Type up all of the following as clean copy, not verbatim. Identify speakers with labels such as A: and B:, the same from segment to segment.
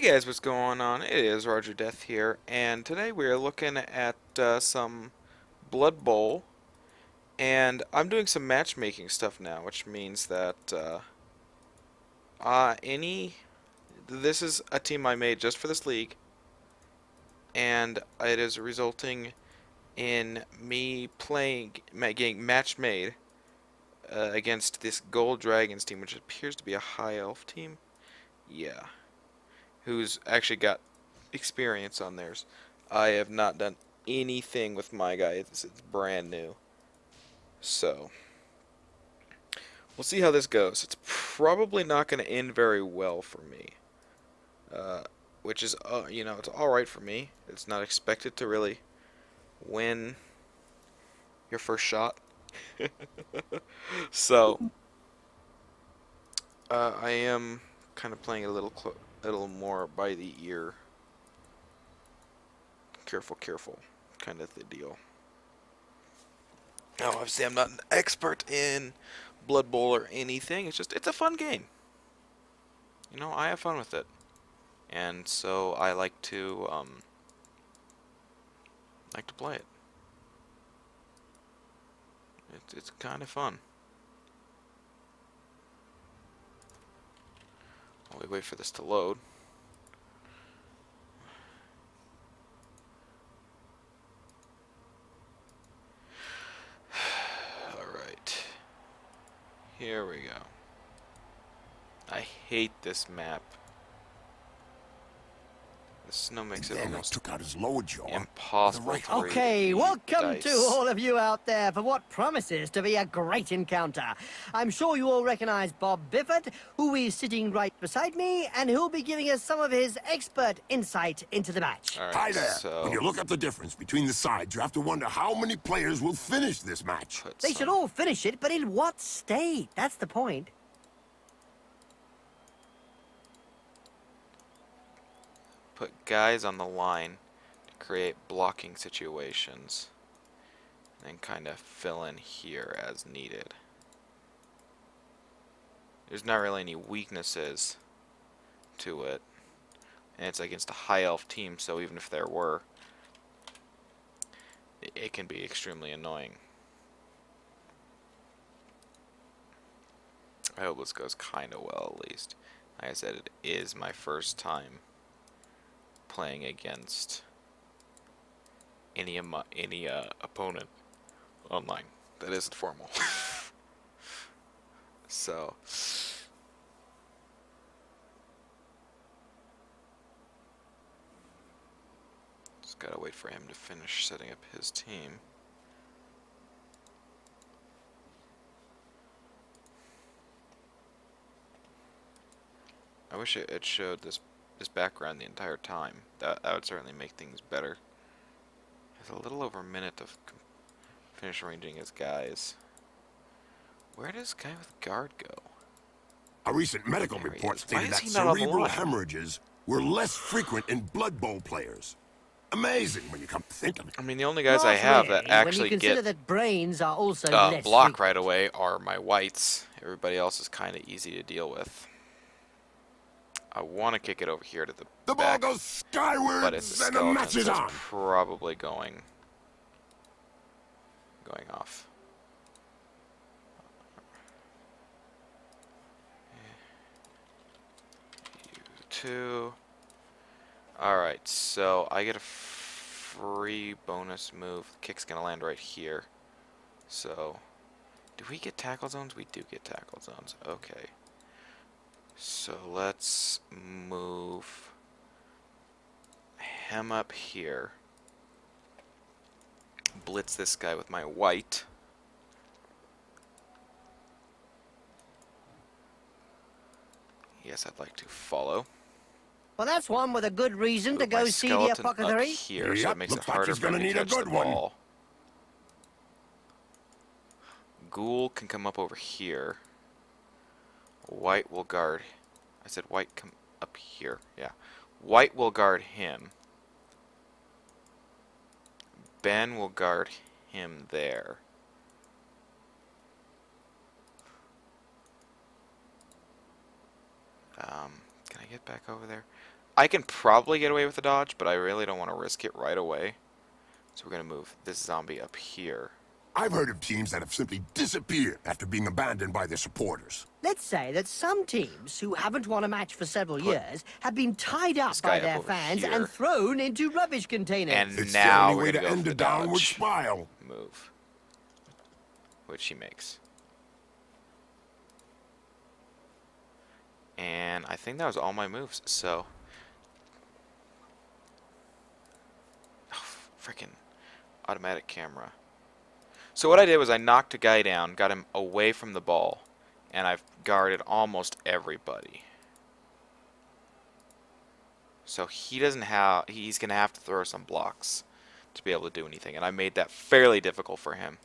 A: Hey guys, what's going on? It is RogerDeath here, and today we are looking at some Blood Bowl, and I'm doing some matchmaking stuff now, which means that this is a team I made just for this league, and it is resulting in me getting match made against this Gold Dragons team, which appears to be a High Elf team. Yeah. Who's actually got experience on theirs. I have not done anything with my guy. It's brand new. So, we'll see how this goes. It's probably not going to end very well for me. Which is, it's alright for me. It's not expected to really win your first shot. So, I am kind of playing a little more by the ear. Careful, careful, kind of the deal. Now, obviously, I'm not an expert in Blood Bowl or anything. It's a fun game. You know, I have fun with it, and so I like to play it. It's kind of fun. While we wait for this to load. Alright. Here we go. I hate this map. The snow makes it almost
B: took out his lower jaw.
A: Impossible to read
C: Okay,
A: the
C: welcome
A: dice.
C: to all of you out there for what promises to be a great encounter. I'm sure you all recognize Bob Bifford, who is sitting right beside me, and who'll be giving us some of his expert insight into the match.
A: All right,
B: Hi there.
A: so
B: When you look at the difference between the sides, you have to wonder how many players will finish this match.
C: They should all finish it, but in what state? That's the point.
A: put guys on the line to create blocking situations, and then kind of fill in here as needed. There's not really any weaknesses to it, and it's against a high elf team, so even if there were, it can be extremely annoying. I hope this goes kind of well, at least. Like I said, it is my first time playing against any opponent online that isn't formal. So just gotta wait for him to finish setting up his team. I wish it showed this background the entire time. That would certainly make things better. There's a little over a minute of finish arranging his guys. Where does guy with guard go?
B: A recent medical
A: There he
B: report
A: is. Why
B: stated
A: is
B: that
A: he not on the
B: cerebral
A: line?
B: hemorrhages were less frequent in Blood Bowl players. Amazing when you come to think of it.
A: I mean, the only guys I
C: Not
A: have
C: really,
A: that actually
C: when you consider
A: get
C: that brains are also less
A: block
C: frequent.
A: right away are my whites. Everybody else is kind of easy to deal with. I want to kick it over here to the
B: The ball
A: back,
B: goes
A: but
B: skyward
A: it's the
B: and the match
A: skeletons
B: is
A: that's
B: on.
A: probably going off. You two. Alright, so I get a free bonus move. Kick's gonna land right here. So, do we get tackle zones? We do get tackle zones. Okay. So let's move him up here. Blitz this guy with my white. Yes, I'd like to follow.
C: Well, that's one with a good reason to
A: Move my
C: go see the
A: skeleton up
C: apothecary.
A: here, so
B: Yep,
A: it makes it
B: looks like
A: harder
B: he's
A: for him
B: gonna
A: to
B: need a
A: catch the
B: good one.
A: ball. Ghoul can come up over here. White will guard. I said white come up here. Yeah. White will guard him. Ben will guard him there. Can I get back over there? I can probably get away with the dodge, but I really don't want to risk it right away. So we're going to move this zombie up here.
B: I've heard of teams that have simply disappeared after being abandoned by their supporters.
C: Let's say that some teams who haven't won a match for several years have been tied up
A: guy
C: by
A: up
C: their
A: over
C: fans
A: here.
C: and thrown into rubbish containers.
A: And
B: It's
A: now
B: the only
A: we're
B: way
A: going
B: to
A: to go
B: end
A: for
B: a
A: the
B: downward
A: dodge
B: spiral.
A: move, which he makes. And I think that was all my moves, so... Oh, freaking automatic camera. So what I did was I knocked a guy down, got him away from the ball, and I've guarded almost everybody. So he doesn't have... He's going to have to throw some blocks to be able to do anything, and I made that fairly difficult for him.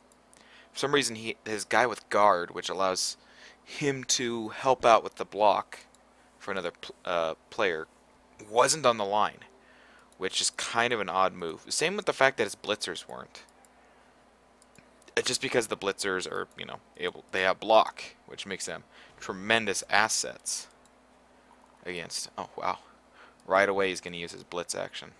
A: For some reason, his guy with guard, which allows him to help out with the block for another player, wasn't on the line, which is kind of an odd move. Same with the fact that his blitzers weren't. Just because the blitzers are, you know, they have block, which makes them tremendous assets against. Oh wow! Right away, he's going to use his blitz action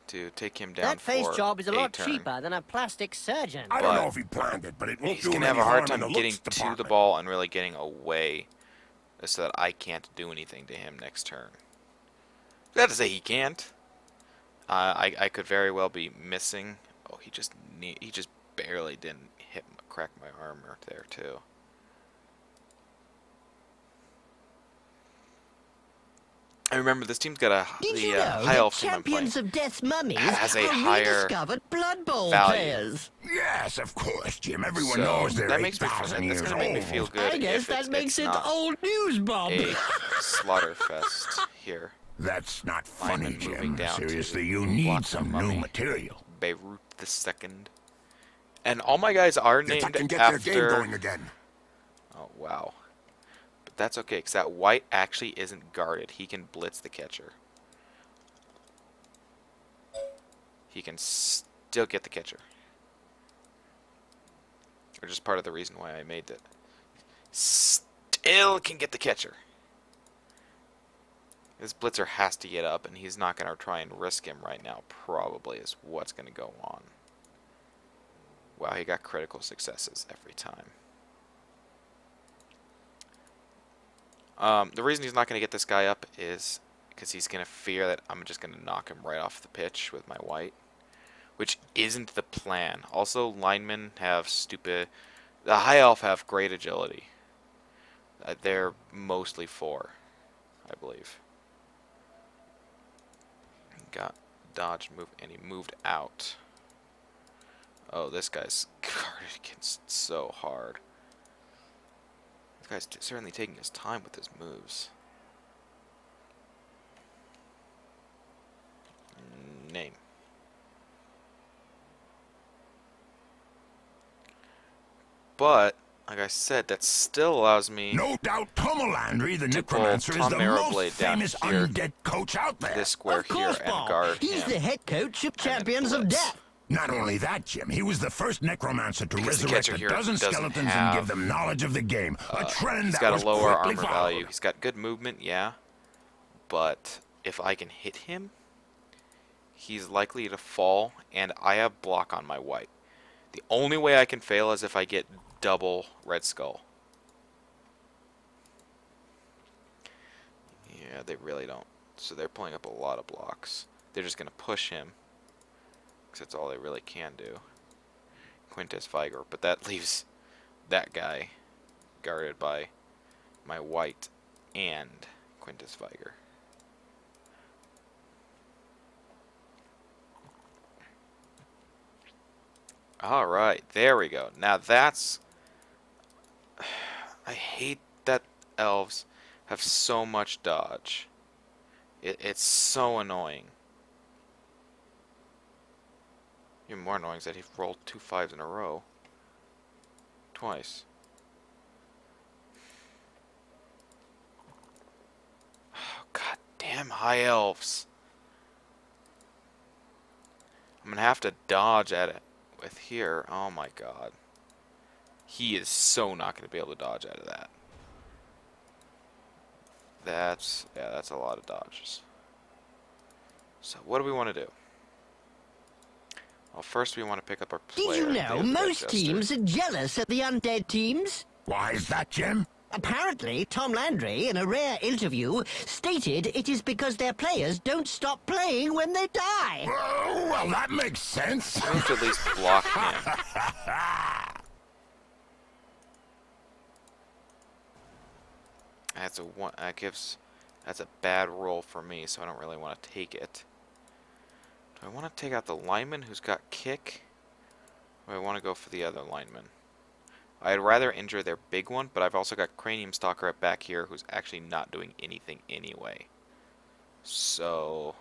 A: to take him down.
C: That face
A: for
C: job is a lot
A: turn.
C: cheaper than a plastic surgeon.
B: I don't know if he planned it, but it won't
A: He's
B: do
A: going
B: him
A: to have
B: any
A: a hard
B: harm in
A: time
B: the
A: getting
B: looks
A: to the
B: department.
A: ball and really getting away, so that I can't do anything to him next turn. Not to say he can't. I could very well be missing. Oh, he just barely didn't crack my armor there too. I remember this team's got
C: Did you
A: the
C: know
A: high
C: that
A: elf team I'm playing
C: champions of Death's mummies
A: has a
C: are
A: higher
C: rediscovered Blood Bowl
A: value.
C: players?
B: Yes, of course, Jim. Everyone
A: So
B: knows they're
A: that makes me
B: 8,000
A: that's
B: years
A: gonna make me
B: old.
A: feel good.
C: I guess
A: if
C: that makes
A: it's
C: it
A: not
C: old news, Bob.
A: a slaughter fest here.
B: That's not funny,
A: Lineman moving
B: Jim.
A: down to
B: Seriously, you
A: block
B: need
A: the
B: some
A: mummy.
B: new material.
A: Beirut the Second. And all my guys are
B: If I
A: named
B: can get
A: after...
B: their game going again.
A: Oh, wow. But that's okay, because that white actually isn't guarded. He can blitz the catcher. He can still get the catcher. Which is part of the reason why I made that. Still can get the catcher. This blitzer has to get up, and he's not going to try and risk him right now, probably, is what's going to go on. Wow, he got critical successes every time. The reason he's not going to get this guy up is because he's going to fear that I'm just going to knock him right off the pitch with my white, which isn't the plan. Also, linemen have stupid... The high elf have great agility. They're mostly 4, I believe. Got dodged, move, and he moved out. Oh, this guy's guarded against so hard. This guy's certainly taking his time with his moves. Name. But, like I said, that still allows me
B: No doubt Tomo Landry, the
A: to pull
B: necromancer, is
A: Tom
B: the
A: Marrowblade
B: most
A: down
B: famous
A: here,
B: undead coach out there.
A: this square
C: Of course,
A: here, and
C: Bob.
A: guard
C: He's
A: him.
C: the head coach of Champions of
A: blitz.
C: Death.
B: Not only that, Jim, he was the first necromancer to
A: Because the
B: resurrect
A: catcher
B: a
A: here
B: dozen
A: doesn't
B: skeletons
A: have,
B: and give them knowledge of the game. A trend
A: He's
B: that
A: got
B: was
A: a lower
B: quickly
A: armor
B: followed.
A: value. He's got good movement, yeah. But if I can hit him, he's likely to fall, and I have block on my white. The only way I can fail is if I get double Red Skull. Yeah, they really don't. So they're pulling up a lot of blocks. They're just going to push him, because that's all they really can do. Quintus Viger, but that leaves that guy guarded by my white and Quintus Viger. Alright, there we go. Now that's... I hate that elves have so much dodge. It's so annoying. Even more annoying is that he rolled 2 5s in a row. Twice. Oh, God damn high elves. I'm gonna have to dodge at it with here. Oh my god. He is so not gonna be able to dodge out of that. that's a lot of dodges. So what do we want to do? Well, first we want to pick up our player.
C: Did you know most teams are jealous of the undead teams?
B: Why is that, Jim?
C: Apparently, Tom Landry, in a rare interview, stated it is because their players don't stop playing when they die.
B: Oh, well, that makes sense.
A: We have to at least block him. That's a one. That's a bad roll for me, so I don't really want to take it. Do I want to take out the lineman who's got kick? Or do I want to go for the other lineman? I'd rather injure their big one, but I've also got Cranium Stalker up back here who's actually not doing anything anyway. So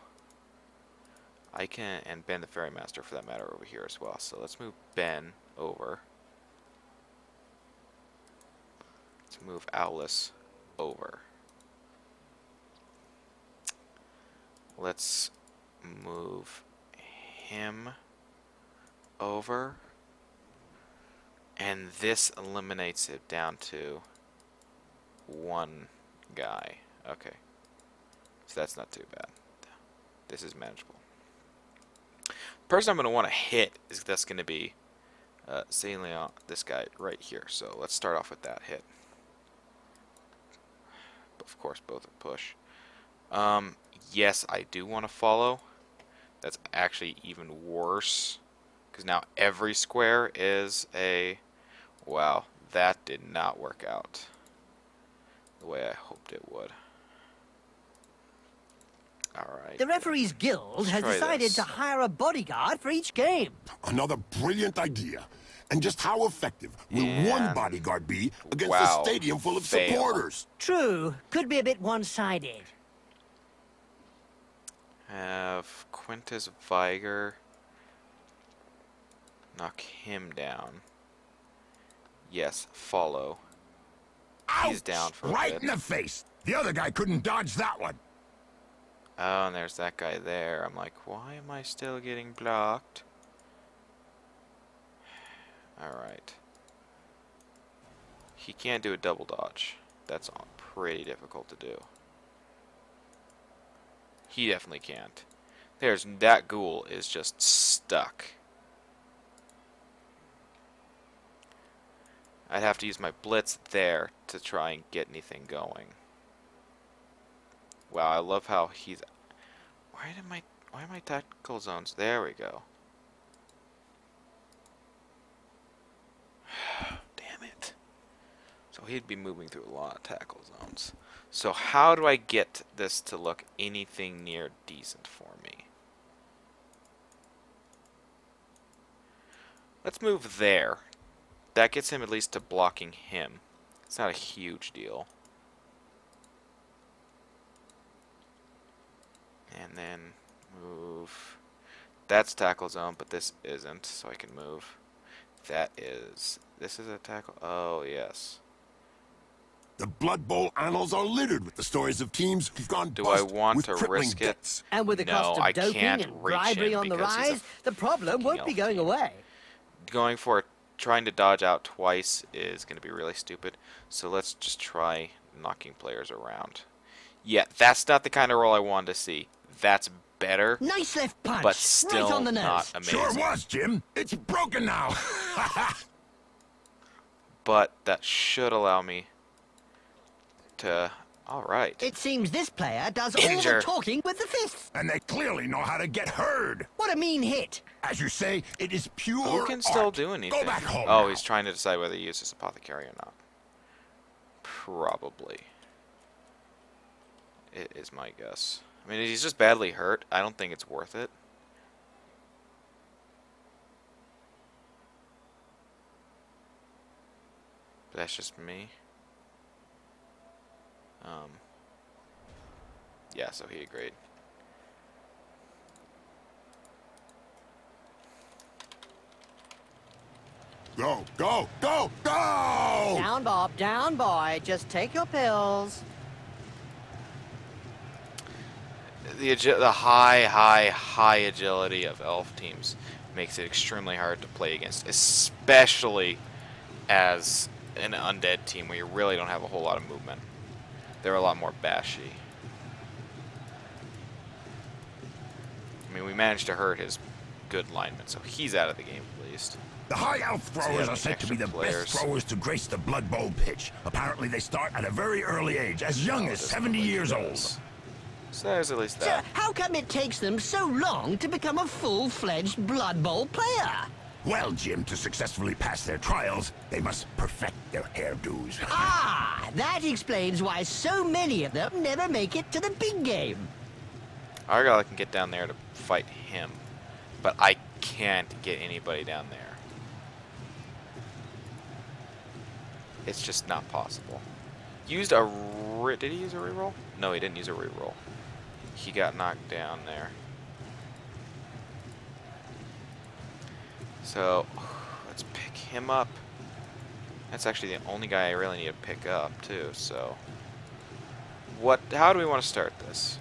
A: I can, and Ben the Ferrymaster for that matter over here as well. So let's move Ben over. Let's move Owlus over. Let's move him over. And this eliminates it down to one guy. Okay. So that's not too bad. This is manageable. The person I'm going to want to hit is that's going to be Saint Leon, this guy right here. So let's start off with that hit. Of course, both are push. Yes, I do want to follow. That's actually even worse. Because now every square is a... Wow, that did not work out the way I hoped it would. Alright.
C: The Referees Guild has decided to hire a bodyguard for each game.
B: Another brilliant idea. And just how effective will one bodyguard be against a stadium full of supporters?
C: True. Could be a bit one-sided.
A: Have Quintus Viger knock him down. Yes, follow. He's down for a bit.
B: Right in the face. The other guy couldn't dodge that one.
A: Oh, and there's that guy there. I'm like, why am I still getting blocked? Alright. He can't do a double dodge. That's pretty difficult to do. He definitely can't. That ghoul is just stuck. I'd have to use my blitz there to try and get anything going. Wow, I love how he's... Why are my tactical zones? There we go. Damn it. So he'd be moving through a lot of tackle zones. So how do I get this to look anything near decent for me? Let's move there. That gets him at least to blocking him. It's not a huge deal. And then move. That's tackle zone, but this isn't, so I can move. That is. This is a tackle. Oh, yes.
B: The Blood Bowl annals are littered with the stories of teams who've gone
A: Do
B: bust
A: I want
B: with
A: to
B: crippling
A: risk it?
B: debts.
C: And with the cost of doping and bribery on the rise, the problem won't be going away.
A: Going for it, trying to dodge out twice is going to be really stupid. So let's just try knocking players around. Yeah, that's not the kind of roll I wanted to see. That's better.
C: Nice left punch,
A: but still
C: right on the nose.
A: not amazing.
B: Sure was, Jim. It's broken now.
A: But that should allow me to... Alright.
C: It seems this player does all
A: Injure.
C: the talking with the fists.
B: And they clearly know how to get heard.
C: What a mean hit.
B: As you say, it is pure
A: Who can still
B: art.
A: do anything?
B: Go back home
A: Oh,
B: now.
A: he's trying to decide whether to use his apothecary or not. Probably. It is my guess. I mean, he's just badly hurt. I don't think it's worth it. But that's just me. Yeah, so he agreed.
B: Go, go, go, go!
C: Down, Bob, down, boy. Just take your pills.
A: The high agility of elf teams makes it extremely hard to play against, especially as an undead team where you really don't have a whole lot of movement. They're a lot more bashy. I mean, we managed to hurt his good lineman, so he's out of the game at least.
B: The high elf throwers are said to be the best throwers to grace the Blood Bowl pitch. Apparently they start at a very early age, as young as 70 years old.
A: So there's at least that.
C: Sir, how come it takes them so long to become a full-fledged Blood Bowl player?
B: Well, Jim, to successfully pass their trials, they must perfect their hairdos.
C: Ah, that explains why so many of them never make it to the big game.
A: Argyle can get down there to fight him, but I can't get anybody down there. It's just not possible. Used a did he use a reroll? No, he didn't use a reroll. He got knocked down there. So let's pick him up. That's actually the only guy I really need to pick up too. So how do we want to start this?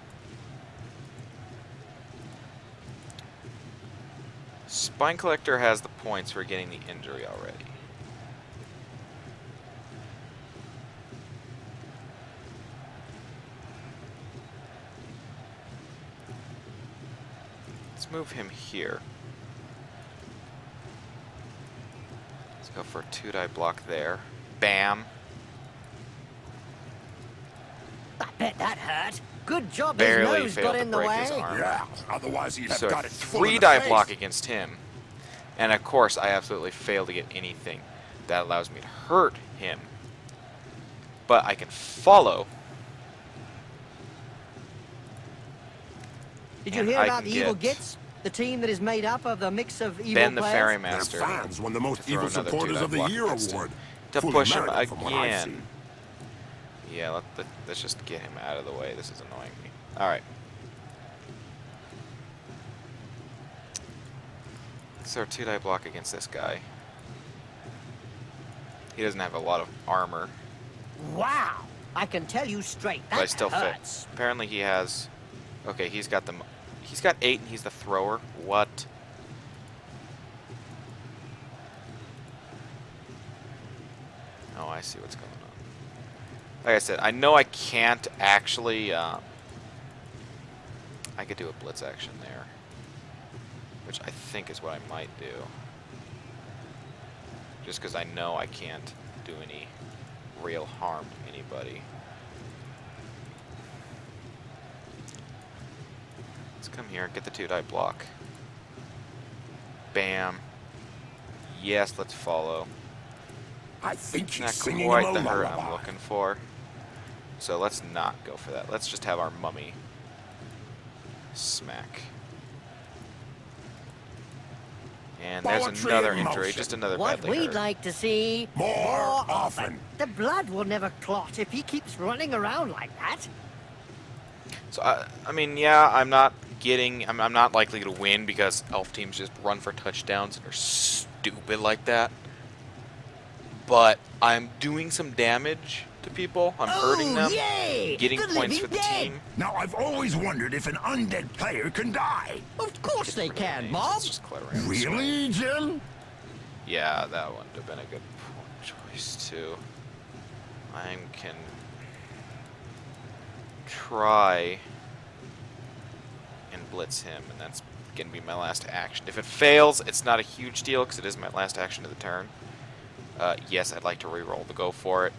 A: Spine Collector has the points for getting the injury already. Let's move him here. Let's go for a 2-die block there. Bam.
C: I bet that hurt. Good job
A: Barely
C: his nose
A: failed
C: got
A: to
C: in the
A: break
C: way.
A: his arm.
B: Yeah, otherwise he'd have
A: So
B: got
A: a
B: it full in the
A: 3-die
B: face.
A: block against him. And of course, I absolutely fail to get anything that allows me to hurt him. But I can follow.
C: Did you
A: and
C: hear
A: I
C: about
A: can
C: the Evil
A: get
C: Gits? The team that is made up of the mix of evil
A: Ben the
C: players?
A: Ferry
B: Their
A: Master
B: fans won the most
A: throw
B: evil
A: another
B: supporters
A: 2-die
B: of the
A: block
B: year
A: against him.
B: award.
A: To
B: Fully
A: push him
B: merited from what I've
A: again.
B: seen.
A: Yeah, let's just get him out of the way. This is annoying me. Alright. Let's throw a 2-die block against this guy. He doesn't have a lot of armor.
C: Wow! I can tell you straight, that
A: But I still
C: hurts.
A: fit. Apparently he has... Okay, he's got 8 and he's the thrower. What? Oh, I see what's going on. Like I said, I know I can't actually... I could do a blitz action there. Which I think is what I might do. Just because I know I can't do any real harm to anybody. Let's come here, get the 2-die block. Bam. Yes, let's follow.
B: I think she's
A: Not
B: singing
A: quite
B: him
A: the
B: a
A: hurt I'm
B: lullaby.
A: looking for. So let's not go for that. Let's just have our mummy smack. And there's
B: Poetry
A: another
B: in
A: injury,
B: motion.
A: just another
C: What
A: badly
C: we'd
A: hurt.
C: like to see
B: More often.
C: The blood will never clot if he keeps running around like that.
A: So I mean, yeah, I'm not likely to win because elf teams just run for touchdowns and are stupid like that. But I'm doing some damage to people. I'm hurting them,
C: Yay!
A: getting
C: The
A: points
C: living
A: for the
C: dead.
A: team.
B: Now, I've always wondered if an undead player can die.
C: Of course they can, Bob.
A: It's just clever.
B: Really, Jim?
A: Yeah, that would have been a good choice too. I can try and blitz him, and that's gonna be my last action. If it fails, it's not a huge deal because it is my last action of the turn. Yes, I'd like to re-roll to go for it.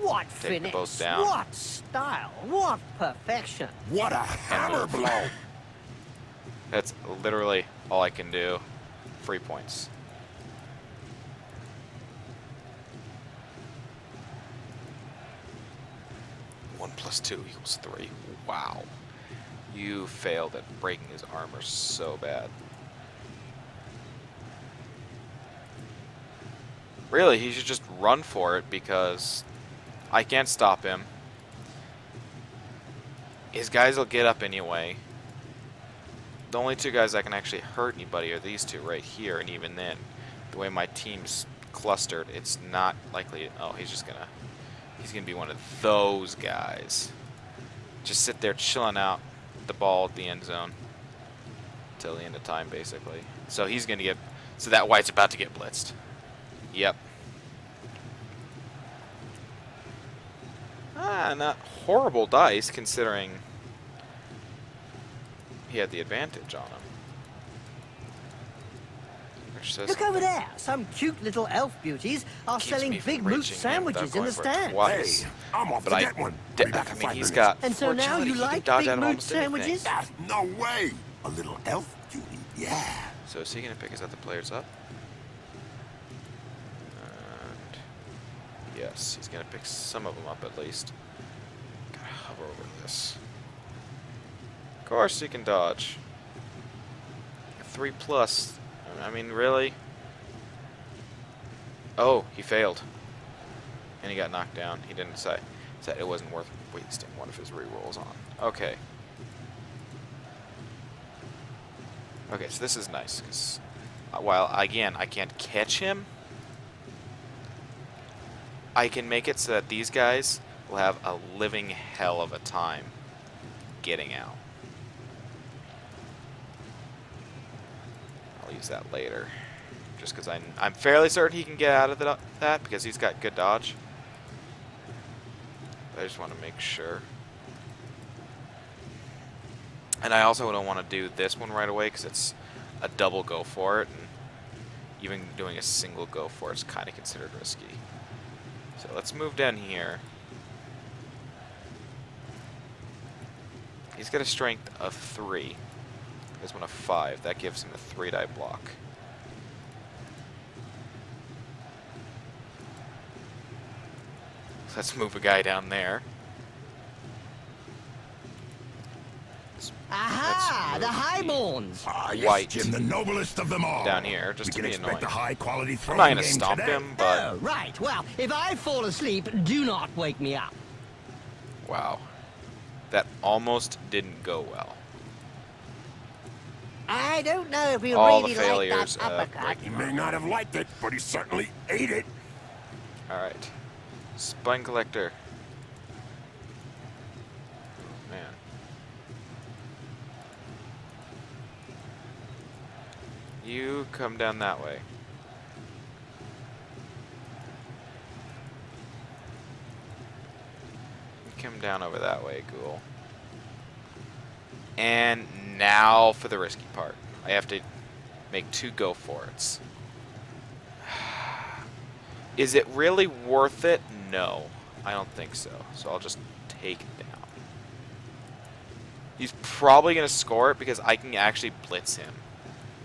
C: What
A: Take them
C: finesse,
A: both down.
C: what style, what perfection.
B: What a hammer blow.
A: That's literally all I can do. 3 points. One plus 2 equals 3. Wow. You failed at breaking his armor so bad. Really, he should just run for it because I can't stop him. His guys will get up anyway. The only 2 guys that can actually hurt anybody are these 2 right here, and even then, the way my team's clustered, it's not likely. Oh, he's gonna be one of those guys. Just sit there chilling out the ball at the end zone till the end of time, basically. So he's gonna get. So that White's about to get blitzed. Yep. Not horrible dice, considering he had the advantage on him. Which says
C: Look over there. Some cute little elf beauties are selling big moose sandwiches in the stand.
B: Hey, I'm off to get one.
A: I mean, he's got.
C: And so now you like big moose sandwiches?
B: No way. A little elf beauty, yeah.
A: So is he gonna pick his other players up? And yes, he's gonna pick some of them up at least. Gotta hover over this. Of course he can dodge. 3+. I mean, really? Oh, he failed. And he got knocked down. He didn't decide it wasn't worth wasting one of his rerolls on. Okay. Okay, so this is nice, because while, again, I can't catch him, I can make it so that these guys will have a living hell of a time getting out. I'll use that later, just because I'm fairly certain he can get out of that because he's got good dodge. But I just want to make sure. And I also don't want to do this one right away because it's a double go for it, and even doing a single go for it is kind of considered risky. So let's move down here. He's got a strength of 3. There's one of 5. That gives him a 3-die block. Let's move a guy down there.
C: Aha! The highborns!
B: Ah, yes,
A: White.
B: Jim, the noblest of them all.
A: Down here, just to be annoying.
B: We can expect a high-quality
A: I'm
B: throwing
A: not going to
B: game
A: stomp
B: today.
A: him, but...
C: Oh, right. Well, if I fall asleep, do not wake me up.
A: Wow. That almost didn't go well.
C: I don't know if we
A: All
C: really
A: the failures
C: like that uppercut.
B: He may not have liked it, but he certainly ate it.
A: Alright. Spine Collector. Man. You come down that way. You come down over that way, ghoul. And now for the risky part. I have to make 2 go for it. Is it really worth it? No, I don't think so. So I'll just take it down. He's probably going to score it because I can actually blitz him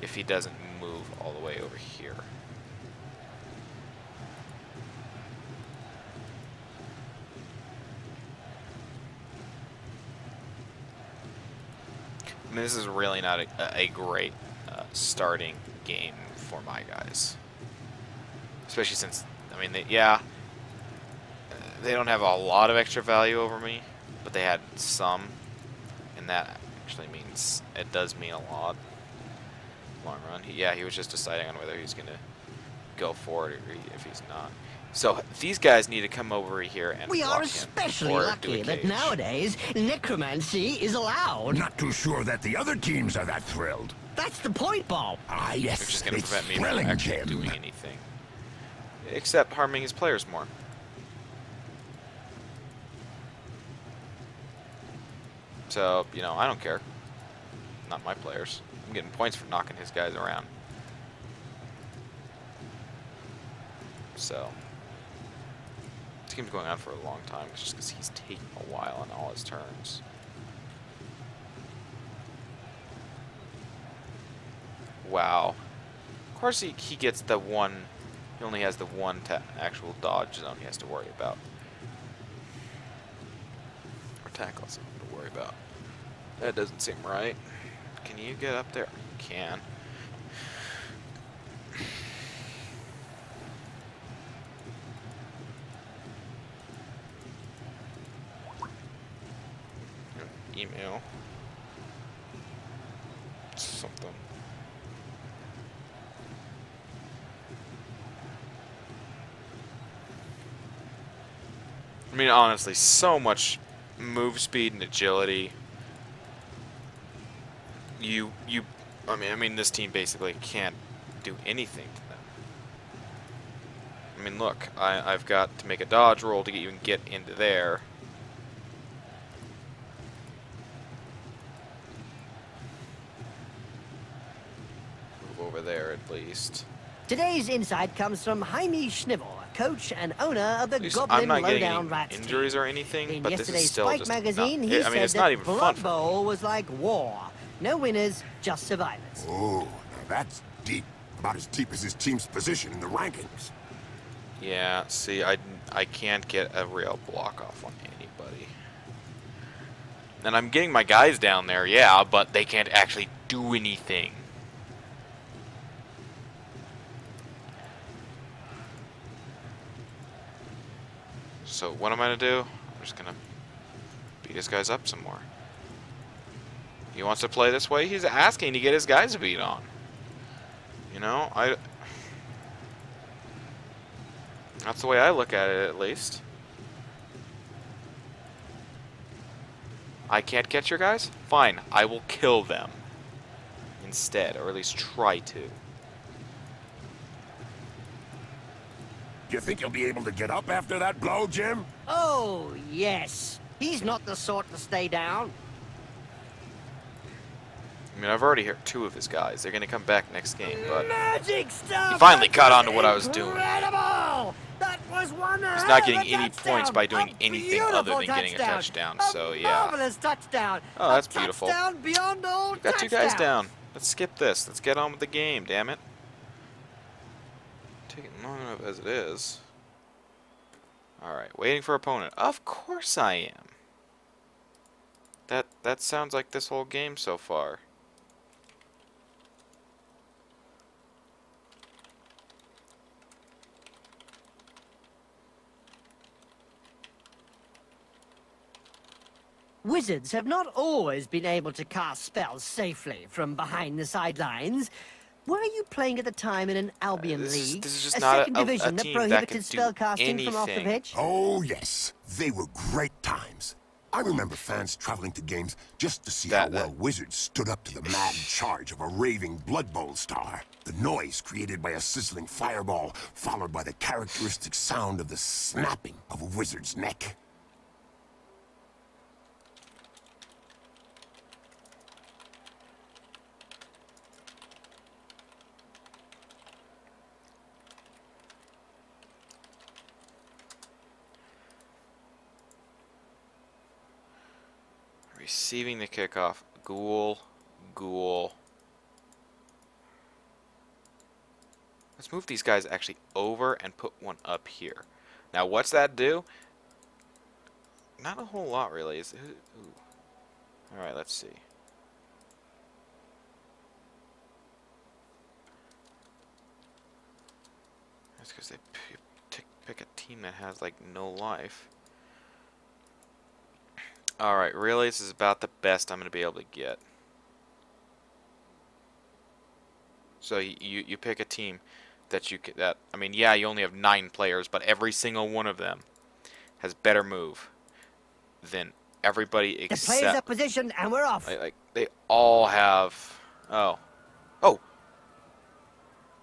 A: if he doesn't move all the way over here. I mean, this is really not a great starting game for my guys. Especially since, I mean, they don't have a lot of extra value over me, but they had some, and that actually means, it does mean a lot. Long run. He was just deciding on whether he's going to go for it or if he's not. So these guys need to come over here and
C: We
A: block
C: are
A: him
C: especially
A: or
C: lucky
A: do a
C: that
A: cage.
C: nowadays necromancy is allowed.
B: Not too sure that the other teams are that thrilled.
C: That's the point, Bob.
B: Ah, yes,
A: Which is going to
B: it's
A: prevent me from
B: thrilling,
A: actually
B: Jim.
A: doing anything. Except harming his players more. So, you know, I don't care. Not my players. I'm getting points for knocking his guys around. So, this game's going on for a long time just because he's taking a while on all his turns. Wow. Of course he gets the one, he only has the one actual dodge zone he has to worry about. Or tackle zone to worry about. That doesn't seem right. Can you get up there? You can. Email. Something. I mean, honestly, so much move speed and agility. I mean, this team basically can't do anything to them. I mean, look, I've got to make a dodge roll to even get into there. least.
C: Today's insight comes from Jaime Schnivel, coach and owner of the
A: At least
C: Goblin
A: I'm not getting
C: Lowdown
A: any
C: Rats
A: injuries
C: team.
A: or anything,
C: In
A: but this is
C: yesterday's
A: still
C: Spike
A: just
C: magazine,
A: not,
C: he
A: I mean,
C: said
A: it's not
C: that
A: even fun
C: Blood
A: for me.
C: Bowl was like war. No winners, just survivors.
B: Oh, now that's deep. About as deep as his team's position in the rankings.
A: Yeah, see, I can't get a real block off on anybody. And I'm getting my guys down there, yeah, but they can't actually do anything. So what am I going to do? I'm just going to beat his guys up some more. He wants to play this way. He's asking to get his guys beat on. You know, that's the way I look at it, at least. I can't catch your guys? Fine, I will kill them instead, or at least try to.
B: You think you'll be able to get up after that blow, Jim?
C: Oh, yes. He's not the sort to stay down.
A: I mean, I've already hurt 2 of his guys. They're going to come back next game, but
C: Magic stuff!
A: he finally caught on to what I was doing.
C: Incredible! That was one
A: He's not getting
C: hell of a
A: any
C: touchdown.
A: points by doing
C: A
A: anything other than
C: beautiful
A: getting a touchdown, so yeah.
C: Marvelous touchdown.
A: Oh, that's beautiful.
C: Touchdown beyond all
A: Got 2 guys
C: touchdowns.
A: down. Let's skip this. Let's get on with the game, damn it. Taking long enough as it is. Alright, waiting for opponent. Of course I am. That sounds like this whole game so far.
C: Wizards have not always been able to cast spells safely from behind the sidelines. Were you playing at the time in an Albion league?
A: This is just
C: a
A: not
C: second
A: a
C: division that
A: team
C: prohibited
A: that can
C: spell
A: do
C: casting from off the
A: anything.
C: pitch?
B: Oh, yes. They were great times. I remember fans traveling to games just to see how well Wizards stood up to the mad charge of a raving Blood Bowl star. The noise created by a sizzling fireball, followed by the characteristic sound of the snapping of a wizard's neck.
A: Receiving the kickoff. Ghoul. Ghoul. Let's move these guys actually over and put one up here. Now, what's that do? Not a whole lot, really. Alright, let's see. That's because they pick a team that has, like, no life. Alright, really, this is about the best I'm going to be able to get. So you pick a team that I mean, yeah, you only have 9 players, but every single one of them has better move than everybody except...
C: The players are positioned and we're off.
A: Like, they all have... Oh.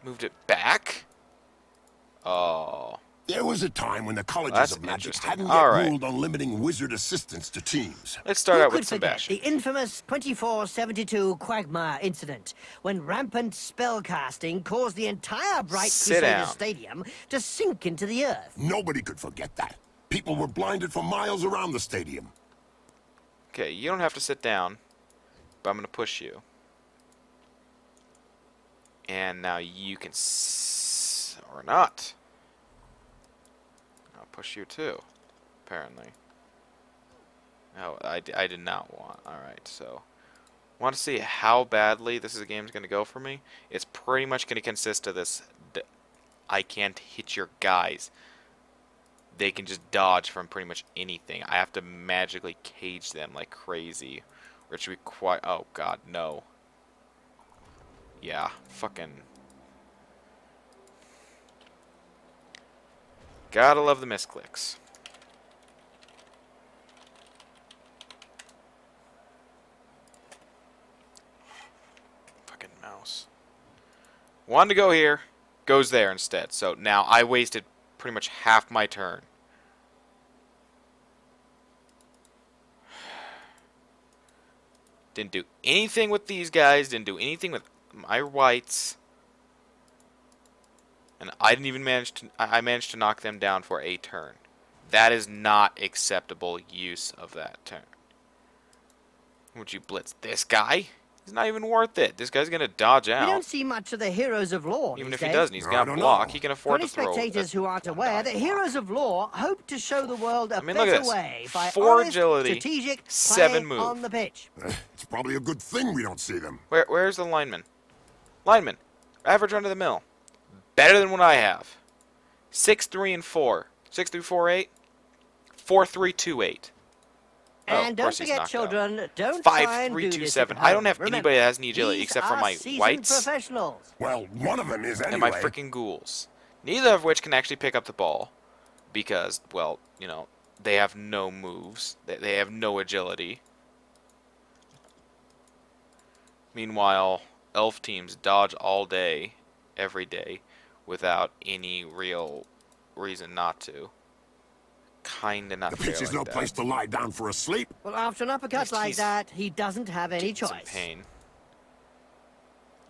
A: Moved it back? Oh...
B: There was a time when the colleges of magic hadn't yet ruled on limiting wizard assistants to teams.
A: Let's start out with
C: Who could forget
A: Sebastian.
C: the infamous 2472 Quagmire incident, when rampant spellcasting caused the entire Bright Crusader Stadium to sink into the earth.
B: Nobody could forget that. People were blinded for miles around the stadium.
A: Okay, you don't have to sit down, but I'm going to push you. And now you can... or not. Push you too, apparently. No, I did not want. Alright, so want to see how badly this game's going to go for me? It's pretty much going to consist of this. I can't hit your guys. They can just dodge from pretty much anything. I have to magically cage them like crazy. Or it should be quite... Oh, God, no. Yeah, fucking... Gotta love the misclicks. Fucking mouse. Wanted to go here, goes there instead. So now I wasted pretty much half my turn. Didn't do anything with these guys, didn't do anything with my whites. And I didn't even manage to... I managed to knock them down for a turn. That is not acceptable use of that turn. Would you blitz this guy? He's not even worth it. This guy's going to dodge out.
C: We don't see much of the heroes of law
A: Even
C: these
A: if he
C: days.
A: doesn't, he's going to block. He can
C: For
A: afford
C: any
A: to throw...
C: spectators who aren't aware, the heroes of law hope to show the world a
A: look at
C: better
A: this.
C: way by
A: 4
C: honest,
A: agility,
C: strategic
A: 7
C: play
A: move.
C: on the pitch.
B: It's probably a good thing we don't see them.
A: Where's the lineman? Lineman. Average under the mill. Better than what I have. 6'3" and 4. 6'3", 4'8". 4'3", 2'8".
C: And don't forget, children, don't
A: 5'3", 2'7". I don't have anybody that has any agility except for my whites
C: professionals.
B: Well, one of them is anyway.
A: and my freaking ghouls. Neither of which can actually pick up the ball because, well, you know, they have no moves. They have no agility. Meanwhile, elf teams dodge all day, every day, without any real reason not to. Kinda not
B: The
A: fair
B: pitch is
A: like
B: no
A: that.
B: place to lie down for a sleep.
C: Well, after an uppercut like that, he doesn't have any
A: Some
C: choice.
A: pain.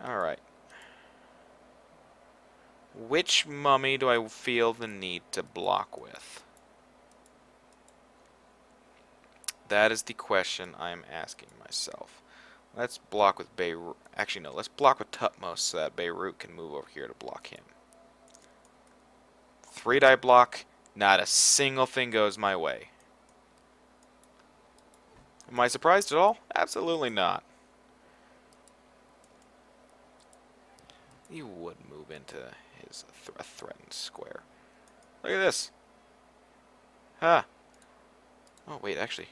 A: Alright. Which mummy do I feel the need to block with? That is the question I'm asking myself. Let's block with Beirut. Actually, no. Let's block with Tutmos so that Beirut can move over here to block him. 3-die block. Not a single thing goes my way. Am I surprised at all? Absolutely not. He would move into his a threatened square. Look at this. Huh. Oh, wait, actually.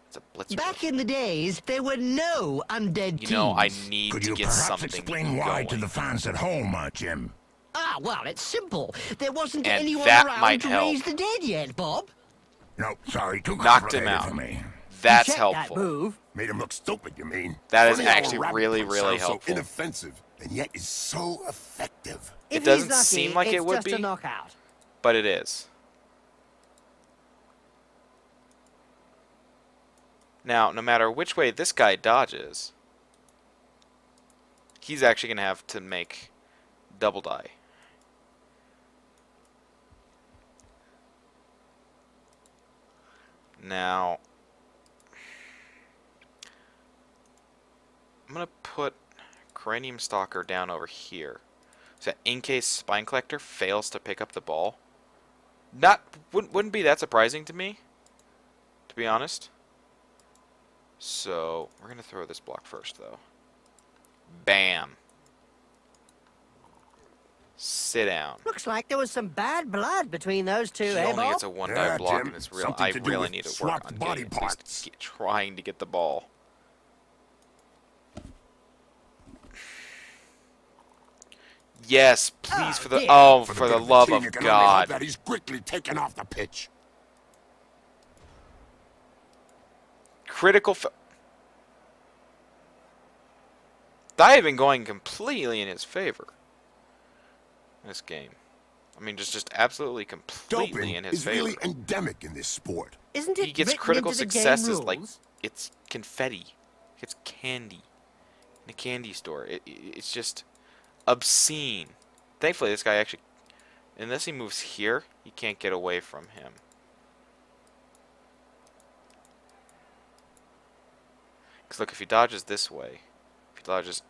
A: It's a blitz.
C: Back in the days, there were no undead teams.
A: You know, I need
B: Could
A: to
B: you
A: get
B: perhaps
A: something
B: explain why
A: going.
B: to the fans at home, Jim?
C: Ah, well, it's simple. There wasn't
A: And
C: anyone
A: that
C: around
A: might
C: to
A: help.
C: raise the dead yet, Bob.
B: No, sorry, too
A: Knocked him
B: complicated
A: out.
B: for me.
A: That's
C: Check
A: helpful.
C: That move.
B: Made him look stupid, you mean?
A: That is
B: Funny how a
A: actually
B: rabbit
A: really,
B: punch
A: really
B: sounds
A: helpful.
B: So inoffensive, and yet is so effective.
A: It
C: If
A: doesn't
C: he's lucky,
A: seem like
C: it's
A: it would
C: just
A: be.
C: a knockout.
A: But it is. Now, no matter which way this guy dodges, he's actually going to have to make double die. Now, I'm going to put Cranium Stalker down over here. So that in case Spine Collector fails to pick up the ball. Wouldn't be that surprising to me, to be honest. So, we're going to throw this block first, though. Bam. Sit down.
C: Looks like there was some bad blood between those two,
A: He
C: eh,
A: only
C: Bob?
A: gets a 1-die
B: Yeah,
A: block,
B: Jim.
A: and it's real.
B: Something
A: I
B: to do
A: really
B: with
A: need to work
B: swapped
A: on
B: body
A: getting, at least
B: parts.
A: trying to get the ball. Yes, please, for the
C: dear.
A: for
B: good
A: the
B: of
A: love
B: team,
A: of
B: you can only hope
A: God.
B: that he's quickly taken off the pitch.
A: Critical. I have been going completely in his favor. This game. I mean, just absolutely completely
B: Doping
A: in his
B: is
A: favor.
B: really endemic in this sport.
C: Isn't it
A: He gets
C: written
A: critical
C: into the
A: success
C: game
A: as like
C: rules?
A: it's confetti. It's candy in a candy store. It's just obscene. Thankfully, this guy actually, unless he moves here, he can't get away from him. Because look, if he dodges this way, if he dodges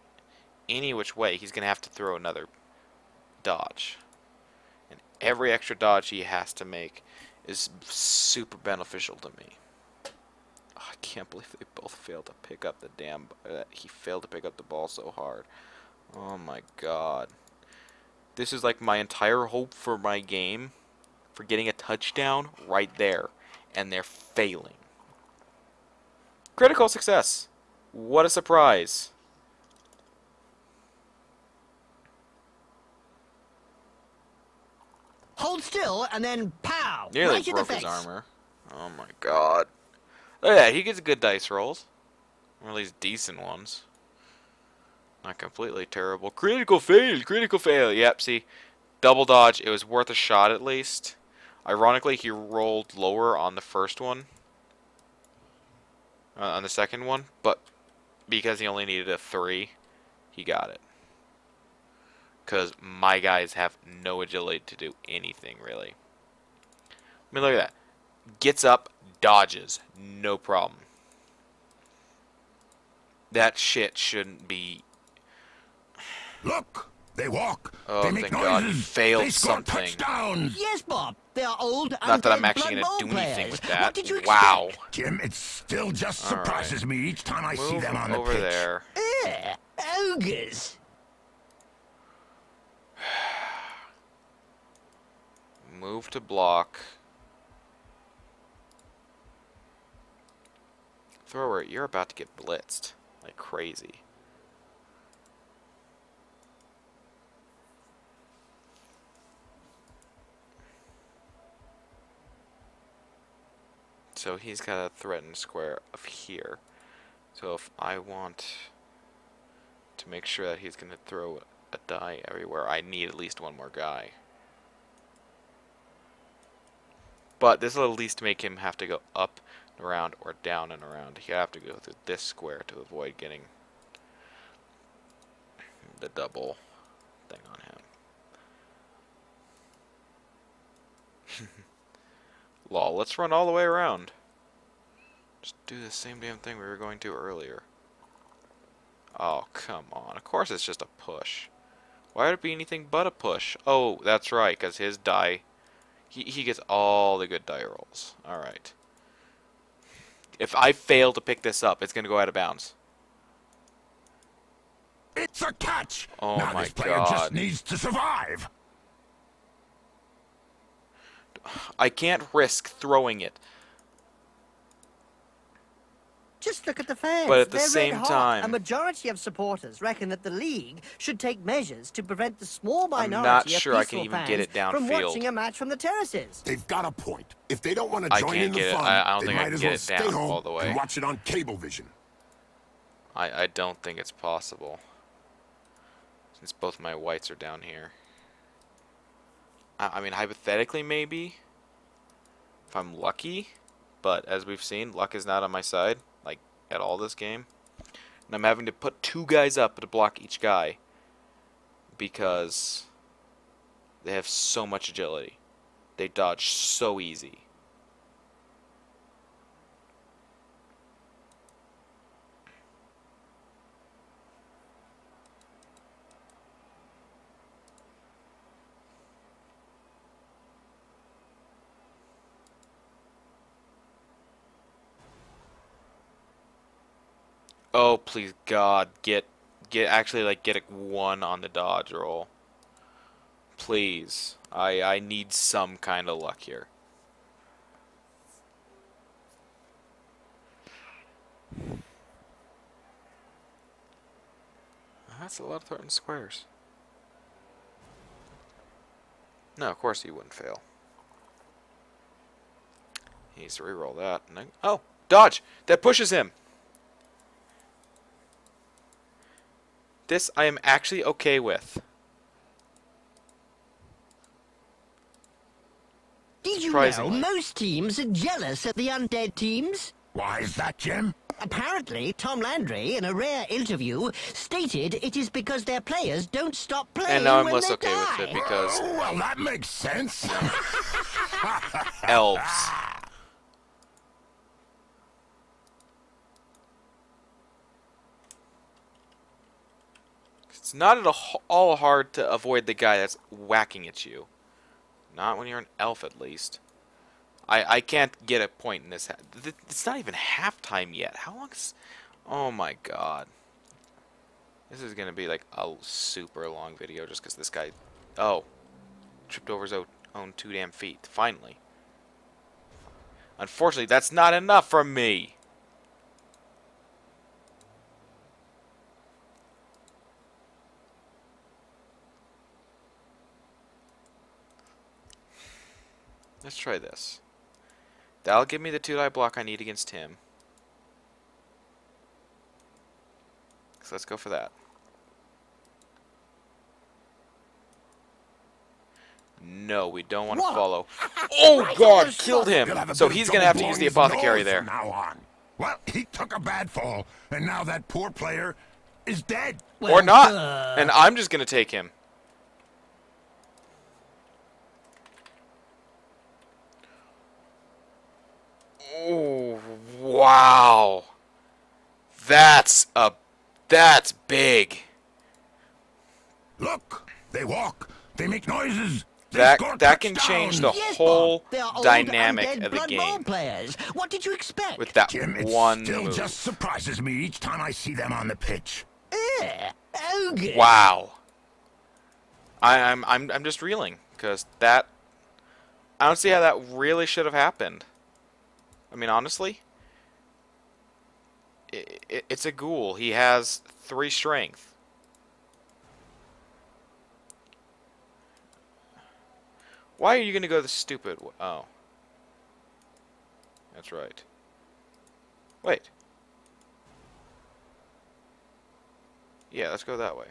A: any which way, he's going to have to throw another dodge. And every extra dodge he has to make is super beneficial to me. Oh, I can't believe they both failed to pick up the damn... he failed to pick up the ball so hard. Oh my god. This is like my entire hope for my game, for getting a touchdown right there. And they're failing. Critical success. What a surprise.
C: Hold still and then pow!
A: Nearly
C: right in the
A: broke his
C: face.
A: armor. Oh my god. Oh yeah, he gets good dice rolls. Or at least decent ones. Not completely terrible. Critical fail! Critical fail! Yep, see. Double dodge. It was worth a shot at least. Ironically, he rolled lower on the first one. On the second one. But because he only needed a 3, he got it. because my guys have no agility to do anything, really. I mean, look at that. Gets up, dodges, no problem. That shit shouldn't be...
B: Look! They walk.
A: Oh,
B: they make
A: thank God.
B: noises.
A: Failed
B: they score
A: something.
B: touchdowns.
C: Yes, Bob. They are old,
A: Not that I'm
C: undead
A: actually
C: Blood
A: going to
C: Bowl
A: do anything
C: players.
A: with that.
C: What did you
A: Wow.
C: expect?
B: Jim, it still just
A: All right.
B: surprises me each time I see
A: Move
B: them on the
A: over
B: pitch.
A: there.
C: Ogres.
A: Move to block. Thrower, you're about to get blitzed like crazy. So he's got a threatened square of here. So if I want to make sure that he's going to throw a die everywhere, I need at least one more guy. But this will at least make him have to go up and around or down and around. He'll have to go through this square to avoid getting the double thing on him. Lol, let's run all the way around. Just do the same damn thing we were going to earlier. Oh, come on. Of course it's just a push. Why would it be anything but a push? Oh, that's right, because his die... He gets all the good die rolls. Alright. If I fail to pick this up, it's going to go out of bounds.
B: It's a catch.
A: Oh
B: now
A: my
B: this player
A: God.
B: just needs to survive.
A: I can't risk throwing it.
C: Just look at the fans.
A: But at the
C: They're
A: same
C: red hot.
A: time-
C: A majority of supporters reckon that the league should take measures to prevent the small
A: I'm
C: minority
A: not
C: of
A: sure I can
C: peaceful
A: even get
C: fans
A: it
C: from
A: downfield.
C: watching a match from the terraces.
B: They've got a point. If they don't want to
A: I
B: join
A: can't
B: in the
A: get it.
B: fun,
A: I don't
B: they
A: think I
B: might
A: can
B: as
A: get
B: well
A: it
B: stay
A: down
B: home
A: all the way.
B: and watch it on Cablevision.
A: I don't think it's possible. Since both my whites are down here. I mean, hypothetically, maybe. If I'm lucky. But as we've seen, luck is not on my side. Like, at all this game. And I'm having to put 2 guys up to block each guy. Because they have so much agility. They dodge so easy. Oh, please God, get actually like get a 1 on the dodge roll. Please. I need some kind of luck here. That's a lot of threatened squares. No, of course he wouldn't fail. He needs to reroll that. And then, oh, dodge! That pushes him! This I am actually okay with.
C: Did you know
A: Surprisingly.
C: most teams are jealous of the undead teams?
B: Why is that, Jim?
C: Apparently, Tom Landry, in a rare interview, stated it is because their players don't stop playing
A: And now I'm
C: when
A: less
C: they
A: okay
C: die.
A: with it because
B: Oh, well, that makes sense.
A: elves. It's not at all hard to avoid the guy that's whacking at you. Not when you're an elf, at least. I can't get a point in this. It's not even halftime yet. How long is... Oh my god. This is going to be like a super long video just because this guy... Oh. Tripped over his own 2 damn feet. Finally. Unfortunately, that's not enough for me. Let's try this. That'll give me the 2-die block I need against him. So let's go for that. No, we don't want to follow. Oh god, killed him! So he's going to have to use the apothecary there.
B: From now on. Well, he took a bad fall, and now that poor player is dead.
A: Or not! And I'm just going to take him. Oh, wow. That's big.
B: Look, they walk, they make noises. They
A: That
B: score
A: can change
B: touchdowns.
A: the
C: Yes,
A: whole
C: Bob. They are old,
A: dynamic
C: undead
A: of the
C: Blood Bowl
A: game
C: players. What did you expect?
A: with that
B: Jim, it
A: one
B: still
A: move.
B: just surprises me each time I see them on the pitch.
C: Ogre.
A: Wow. I'm just reeling because that I don't see how that really should have happened. I mean, honestly, it's a ghoul. He has 3 strength. Why are you gonna go the stupid? Oh, that's right. Wait. Yeah, let's go that way.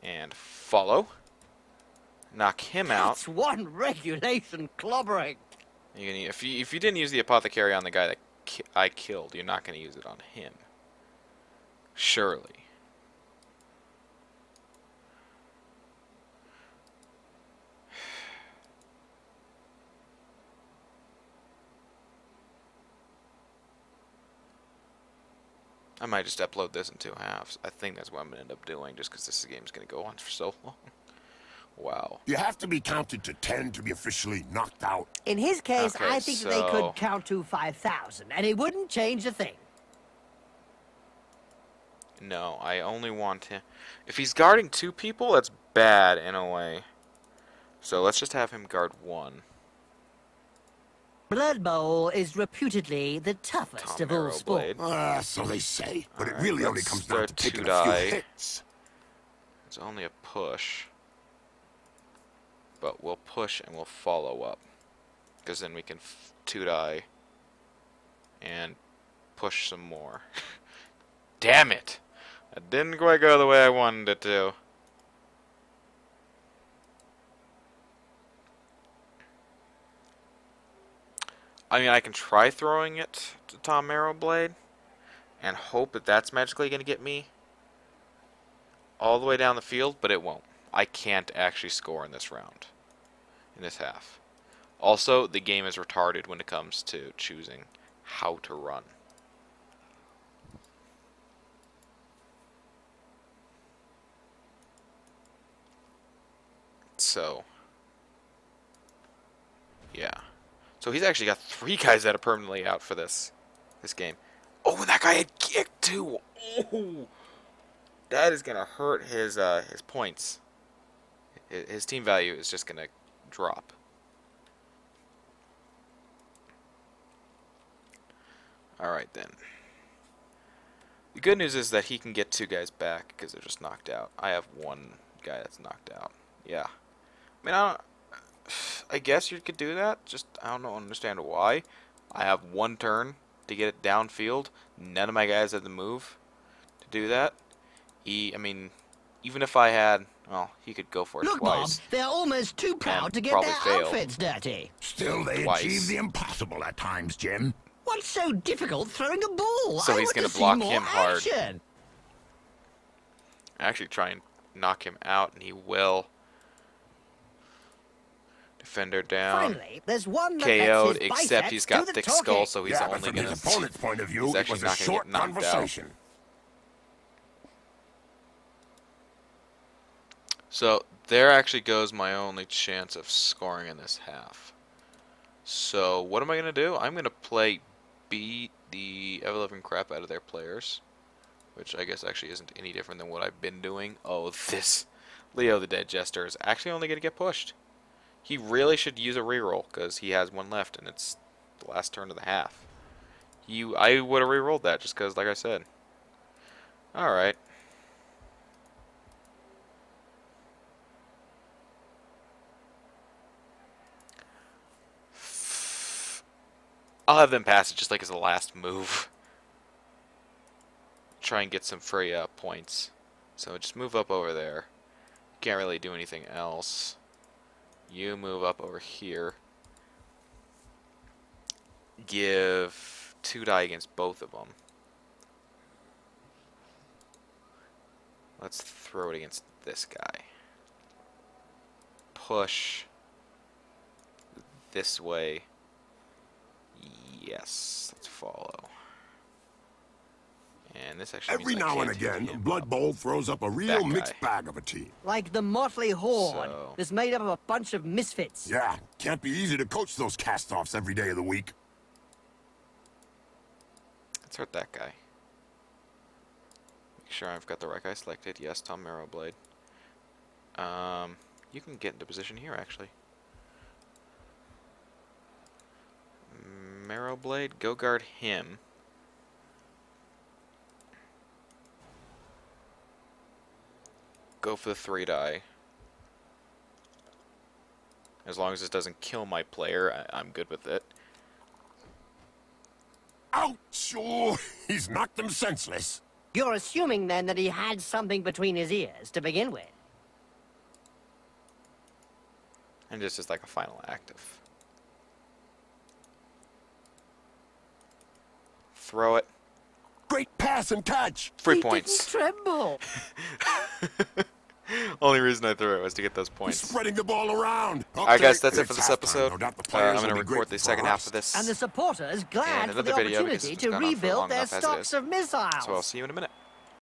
A: And follow. Knock him out.
C: That's one regulation clobbering.
A: If you didn't use the apothecary on the guy that I killed, you're not going to use it on him. Surely. I might just upload this in 2 halves. I think that's what I'm going to end up doing, just because this game's going to go on for so long. Wow.
B: You have to be counted to 10 to be officially knocked out.
C: In his case,
A: Okay,
C: I think that they could count to 5,000, and it wouldn't change a thing.
A: No, I only want him. If he's guarding 2 people, that's bad in a way. So let's just have him guard 1.
C: Blood Bowl is reputedly the toughest of all sports.
B: So they say, but it
A: Alright,
B: really only
A: let's
B: comes down to
A: start
B: taking
A: to
B: a few
A: die.
B: hits.
A: It's only a push. But we'll push and we'll follow up. Because then we can 2-die and push some more. Damn it! That didn't quite go the way I wanted it to. I mean, I can try throwing it to Tom Arrowblade and hope that that's magically going to get me all the way down the field, but it won't. I can't actually score in this round, in this half. Also, the game is retarded when it comes to choosing how to run. So, yeah. So he's actually got 3 guys that are permanently out for this game. Oh, and that guy had kicked too. Oh, that is gonna hurt his points. His team value is just gonna drop. All right then. The good news is that he can get 2 guys back because they're just knocked out. I have 1 guy that's knocked out. Yeah. I mean, I guess you could do that. Just I don't understand why. I have 1 turn to get it downfield. None of my guys had the move to do that. I mean, even if I had, well, he could go for it
C: Look,
A: twice.
C: Bob, they're almost too proud to get their outfits dirty.
B: Still, they
A: Twice.
B: achieve the impossible at times, Jim.
C: What's so difficult throwing a ball?
A: So he's
C: going
A: gonna
C: to
A: block
C: more
A: him hard.
C: action.
A: Actually try and knock him out, and he will. Defender down.
C: Finally, there's one that
A: KO'd,
C: lets his
A: except
C: biceps
A: he's
C: do
A: got
C: the
A: thick
C: talking.
A: skull, so he's
B: Yeah, but
A: only
B: from
A: gonna.
B: his opponent's point of view,
A: he's
B: it
A: actually
B: was a
A: not gonna
B: short
A: get knocked out.
B: conversation.
A: So there actually goes my only chance of scoring in this half. So what am I gonna do? I'm gonna beat the ever-living crap out of their players, which I guess actually isn't any different than what I've been doing. Oh, this Leo the Dead Jester is actually only gonna get pushed. He really should use a reroll because he has 1 left and it's the last turn of the half. I would have rerolled that just because, like I said. All right. I'll have them pass it just like as a last move. Try and get some free points. So just move up over there. Can't really do anything else. You move up over here. Give 2 die against both of them. Let's throw it against this guy. Push. this way. Yes, let's follow. And this actually
B: Every
A: means I
B: now and
A: can't hit
B: again,
A: him
B: Blood
A: up.
B: Bowl throws up a real
A: That
B: mixed
A: guy.
B: bag of a team.
C: Like the motley horde
A: So-
C: that's made up of a bunch of misfits.
B: Yeah, can't be easy to coach those cast-offs every day of the week.
A: Let's hurt that guy. Make sure I've got the right guy selected. Yes, Tom Marrowblade. You can get into position here, actually. Marrowblade, go guard him. Go for the 3-die. As long as this doesn't kill my player, I'm good with it.
B: Ouch! Oh, he's knocked them senseless.
C: You're assuming then that he had something between his ears to begin with.
A: And this is like a final active. Throw it.
B: Great pass and catch.
A: 3
C: He
A: points.
C: didn't tremble.
A: Only reason I threw it was to get those
B: He's
A: points.
B: spreading the ball around.
A: Alright guys, that's it
B: It's
A: for this
B: halftime.
A: episode.
B: No doubt the
A: I'm
B: players
A: going to
B: will be
A: record the
B: grateful
A: second
B: for
A: half
B: us.
A: of this
C: And the supporters glad for
A: another
C: the
A: video because
C: opportunity
A: it's
C: to
A: gone on for long
C: rebuild their
A: enough as it
C: stocks
A: is.
C: of missiles.
A: So I'll see you in a minute.